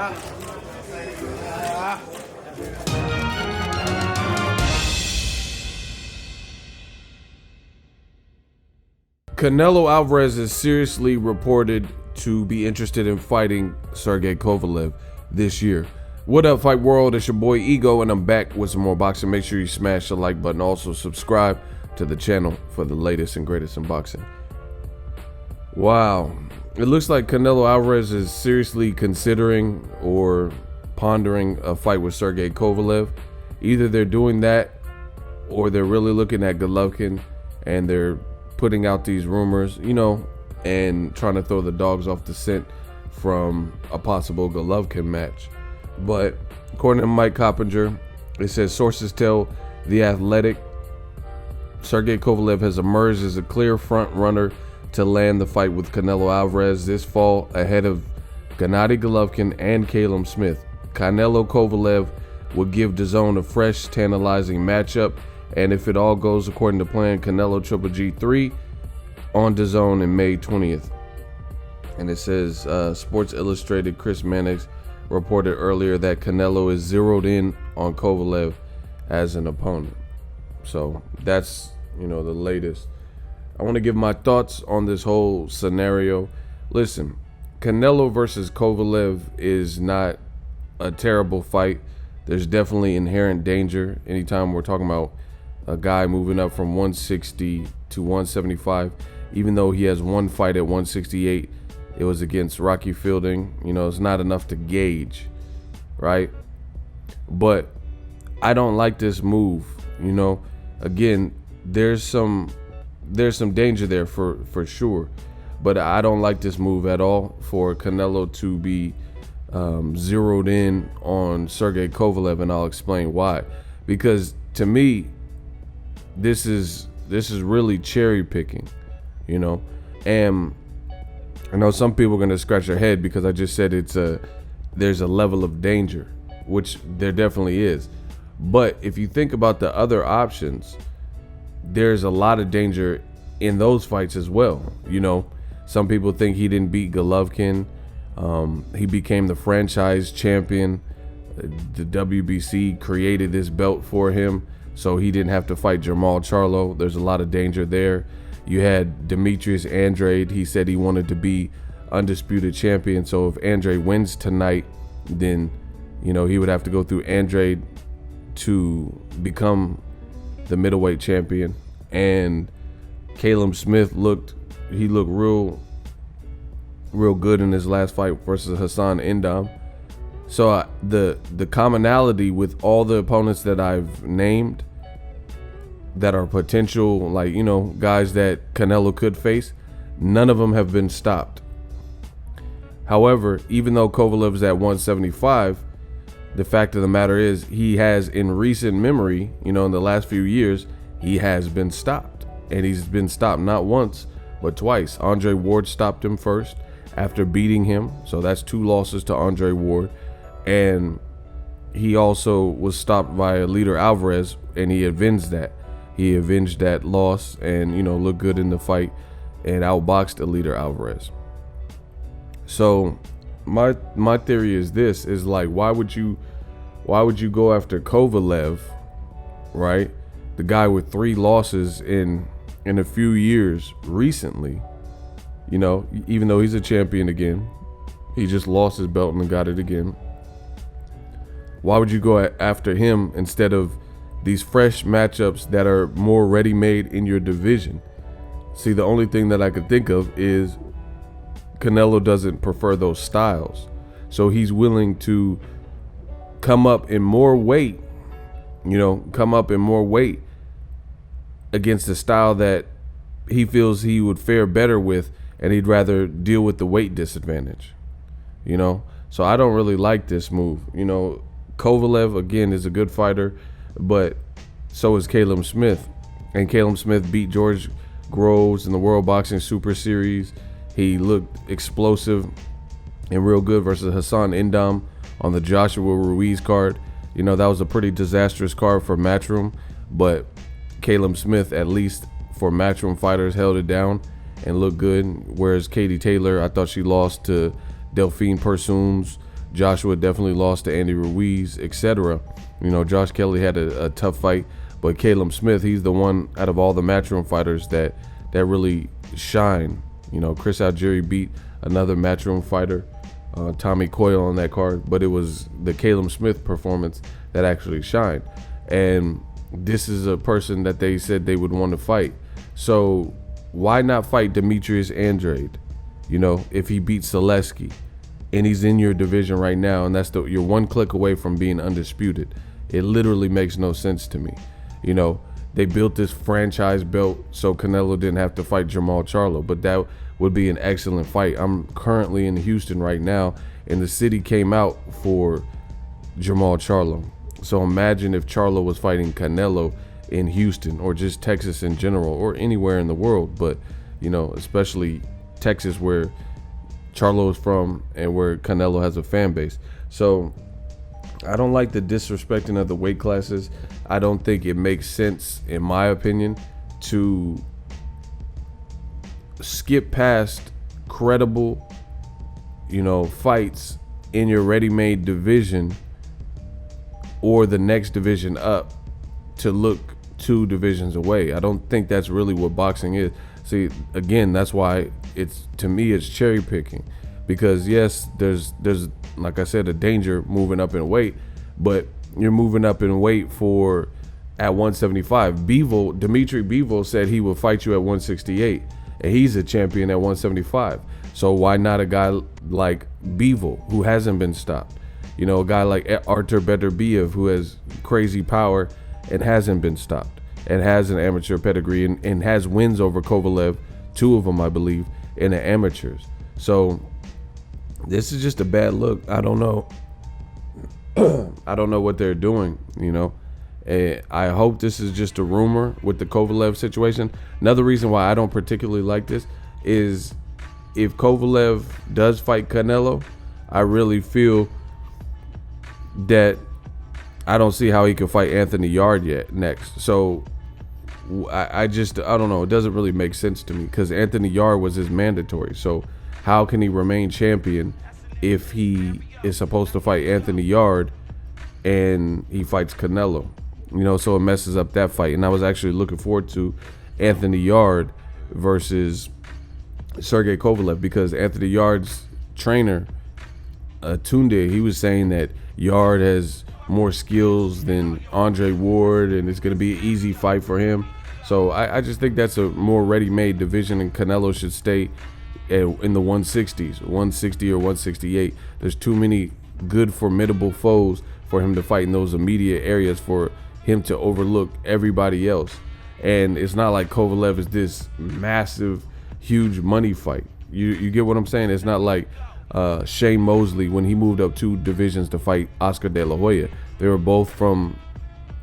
Canelo Alvarez is seriously reported to be interested in fighting Sergey Kovalev this year. What up, Fight World? It's your boy Ego, and I'm back with some more boxing. Make sure you smash the like button. Also, subscribe to the channel for the latest and greatest in boxing. Wow. It looks like Canelo Alvarez is seriously considering or pondering a fight with Sergey Kovalev. Either they're doing that or they're really looking at Golovkin and they're putting out these rumors, and trying to throw the dogs off the scent from a possible Golovkin match. But according to Mike Coppinger, it says sources tell The Athletic Sergey Kovalev has emerged as a clear front runner to land the fight with Canelo Alvarez this fall ahead of Gennady Golovkin and Callum Smith. Canelo Kovalev will give DAZN a fresh, tantalizing matchup, and if it all goes according to plan, Canelo Triple G3 on DAZN in May 20th. And it says Sports Illustrated Chris Mannix reported earlier that Canelo is zeroed in on Kovalev as an opponent. So that's, the latest. I want to give my thoughts on this whole scenario. Listen, Canelo versus Kovalev is not a terrible fight. There's definitely inherent danger anytime we're talking about a guy moving up from 160 to 175. Even though he has one fight at 168, it was against Rocky Fielding. It's not enough to gauge, right? But I don't like this move. Again, there's some danger there for sure. But I don't like this move at all for Canelo to be zeroed in on Sergey Kovalev, and I'll explain why. Because to me, this is really cherry picking, and I know some people are going to scratch their head because I just said there's a level of danger, which there definitely is. But if you think about the other options, there's a lot of danger in those fights as well. Some people think he didn't beat Golovkin. He became the franchise champion. The WBC created this belt for him, so he didn't have to fight Jermall Charlo. There's a lot of danger there. You had Demetrius Andrade. He said he wanted to be undisputed champion. So if Andrade wins tonight, then, he would have to go through Andrade to become the middleweight champion. And Callum Smith looked real good in his last fight versus Hassan Endam. So the commonality with all the opponents that I've named that are potential, guys that Canelo could face, none of them have been stopped. However, even though Kovalev's at 175, the fact of the matter is he has, in recent memory, in the last few years, he has been stopped. And he's been stopped not once, but twice. Andre Ward stopped him first after beating him. So that's 2 losses to Andre Ward. And he also was stopped by Leader Alvarez, and he avenged that. He avenged that loss and, looked good in the fight and outboxed Leader Alvarez. So my theory is this, is why would you go after Kovalev, right? The guy with 3 losses in a few years recently, even though he's a champion again. He just lost his belt and got it again. Why would you go after him instead of these fresh matchups that are more ready-made in your division? See, the only thing that I could think of is Canelo doesn't prefer those styles. So he's willing to come up in more weight, against the style that he feels he would fare better with, and he'd rather deal with the weight disadvantage, So I don't really like this move. Kovalev, again, is a good fighter, but so is Callum Smith. And Callum Smith beat George Groves in the World Boxing Super Series. He looked explosive and real good versus Hassan Endam on the Joshua Ruiz card. That was a pretty disastrous card for Matchroom, but Callum Smith, at least for Matchroom fighters, held it down and looked good. Whereas Katie Taylor, I thought she lost to Delphine Persoon's Joshua definitely lost to Andy Ruiz, etc. You know, Josh Kelly had a tough fight, but Callum Smith, he's the one out of all the Matchroom fighters that really shine. You know, Chris Algieri beat another Matchroom fighter, Tommy Coyle, on that card, but it was the Callum Smith performance that actually shined. And this is a person that they said they would want to fight. So why not fight Demetrius Andrade? You know, if he beats Zaleski and he's in your division right now, and you're one click away from being undisputed. It literally makes no sense to me. You know, they built this franchise belt so Canelo didn't have to fight Jermall Charlo, but that would be an excellent fight. I'm currently in Houston right now, and the city came out for Jermall Charlo. So imagine if Charlo was fighting Canelo in Houston, or just Texas in general, or anywhere in the world, but you know, especially Texas, where Charlo is from and where Canelo has a fan base. So I don't like the disrespecting of the weight classes. I don't think it makes sense, in my opinion, to skip past credible, you know, fights in your ready-made division or the next division up to look 2 divisions away. I don't think that's really what boxing is. See, again, that's why to me it's cherry picking, because yes, there's like I said, a danger moving up in weight, but you're moving up in weight at 175. Dimitri Bivol said he will fight you at 168, and he's a champion at 175. So why not a guy like Bivol, who hasn't been stopped? You know, a guy like Artur Beterbiev, who has crazy power and hasn't been stopped, and has an amateur pedigree, and has wins over Kovalev, 2 of them, I believe, in the amateurs. So this is just a bad look. I don't know. I don't know what they're doing, you know. And I hope this is just a rumor with the Kovalev situation. Another reason why I don't particularly like this is if Kovalev does fight Canelo, I really feel that I don't see how he can fight Anthony Yard next. So I don't know. It doesn't really make sense to me, because Anthony Yard was his mandatory. So how can he remain champion if he is supposed to fight Anthony Yard and he fights Canelo? You know, so it messes up that fight. And I was actually looking forward to Anthony Yard versus Sergey Kovalev, because Anthony Yard's trainer, Tunde, he was saying that Yard has more skills than Andre Ward, and it's going to be an easy fight for him. So I just think that's a more ready-made division, and Canelo should stay in the 160s, 160 or 168. There's too many good, formidable foes for him to fight in those immediate areas for him to overlook everybody else. And it's not like Kovalev is this massive, huge money fight. You get what I'm saying? It's not like Shane Mosley when he moved up 2 divisions to fight Oscar De La Hoya. They were both from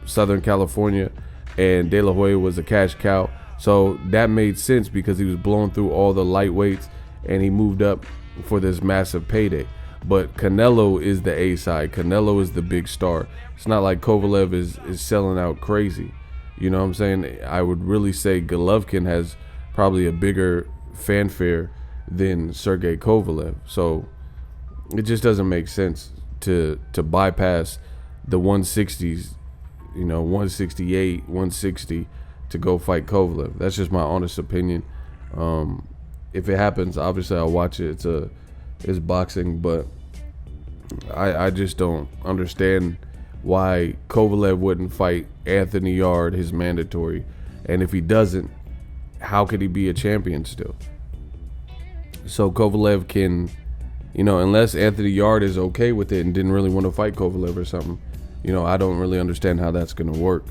Southern California, and De La Hoya was a cash cow. So that made sense because he was blowing through all the lightweights and he moved up for this massive payday. But Canelo is the A side. Canelo is the big star. It's not like Kovalev is selling out crazy. You know what I'm saying? I would really say Golovkin has probably a bigger fanfare than Sergey Kovalev. So it just doesn't make sense to bypass the 160s, you know, 168, 160 to go fight Kovalev. That's just my honest opinion. If it happens, obviously I'll watch it. It's boxing, but I just don't understand why Kovalev wouldn't fight Anthony Yard, his mandatory. And if he doesn't, how could he be a champion still? So Kovalev can, you know, unless Anthony Yard is okay with it and didn't really want to fight Kovalev or something, you know, I don't really understand how that's going to work.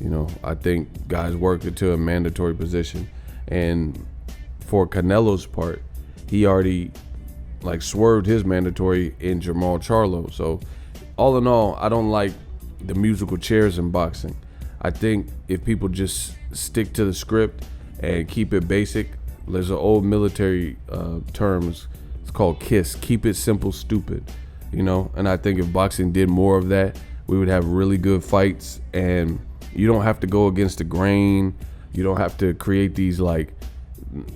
You know, I think guys work it to a mandatory position. And for Canelo's part, he already swerved his mandatory in Jermall Charlo. So all in all, I don't like the musical chairs in boxing. I think if people just stick to the script and keep it basic, there's an old military term, it's called KISS, keep it simple, stupid, you know. And I think if boxing did more of that, we would have really good fights, and you don't have to go against the grain. You don't have to create these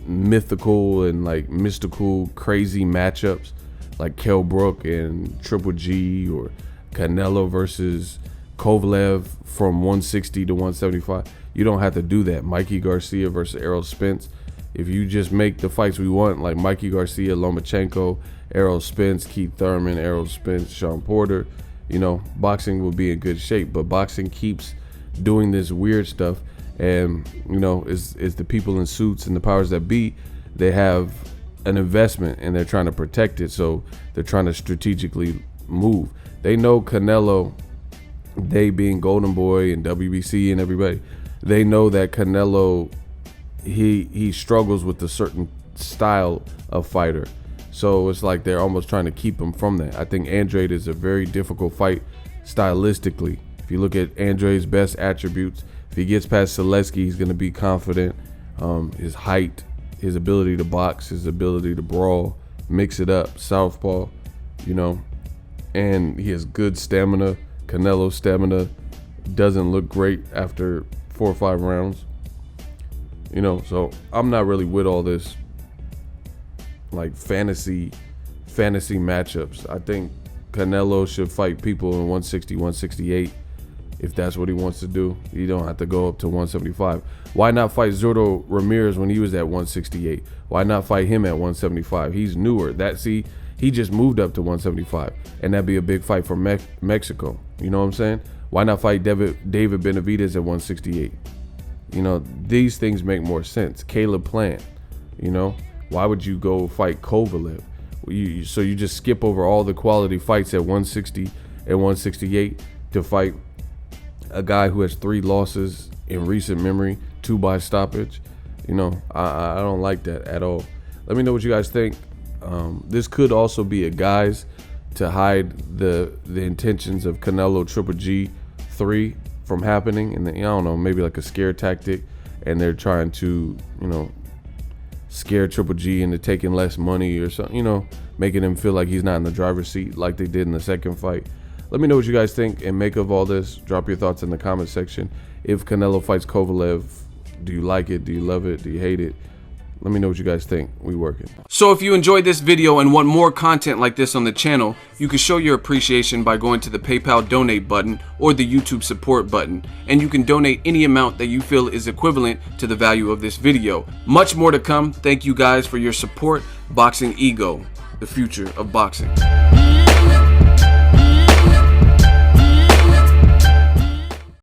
mythical and mystical crazy matchups. like Kell Brook and Triple G, or Canelo versus Kovalev from 160 to 175. You don't have to do that. Mikey Garcia versus Errol Spence. If you just make the fights we want, like Mikey Garcia, Lomachenko, Errol Spence, Keith Thurman, Errol Spence, Sean Porter, you know, boxing will be in good shape. But boxing keeps doing this weird stuff, and you know, is the people in suits and the powers that be, they have an investment and they're trying to protect it, so they're trying to strategically move. They know Canelo, they being Golden Boy and WBC and everybody, they know that Canelo, he struggles with a certain style of fighter. So it's like they're almost trying to keep him from that. I think Andrade is a very difficult fight stylistically. If you look at Andrade's best attributes, if he gets past Selesky, he's going to be confident. His height, his ability to box, his ability to brawl, mix it up, southpaw, you know, and he has good stamina. Canelo's stamina doesn't look great after 4 or 5 rounds, you know. So I'm not really with all this like fantasy matchups. I think Canelo should fight people in 160, 168 if that's what he wants to do. You don't have to go up to 175. Why not fight Zurdo Ramirez when he was at 168? Why not fight him at 175? He's newer. He just moved up to 175, and that'd be a big fight for Mexico. You know what I'm saying? Why not fight David Benavidez at 168? You know, these things make more sense. Caleb Plant, you know, why would you go fight Kovalev? So you just skip over all the quality fights at 160 and 168 to fight a guy who has 3 losses in recent memory, 2 by stoppage. You know, I don't like that at all. Let me know what you guys think. This could also be a guise to hide the intentions of Canelo Triple G 3 from happening, and I don't know, maybe like a scare tactic, and they're trying to, you know, scare Triple G into taking less money or something, you know, making him feel like he's not in the driver's seat like they did in the second fight. Let me know what you guys think and make of all this. Drop your thoughts in the comment section. If Canelo fights Kovalev, do you like it? Do you love it? Do you hate it? Let me know what you guys think. We working. So if you enjoyed this video and want more content like this on the channel, you can show your appreciation by going to the PayPal donate button or the YouTube support button, and you can donate any amount that you feel is equivalent to the value of this video. Much more to come. Thank you guys for your support. Boxingego, the future of boxing.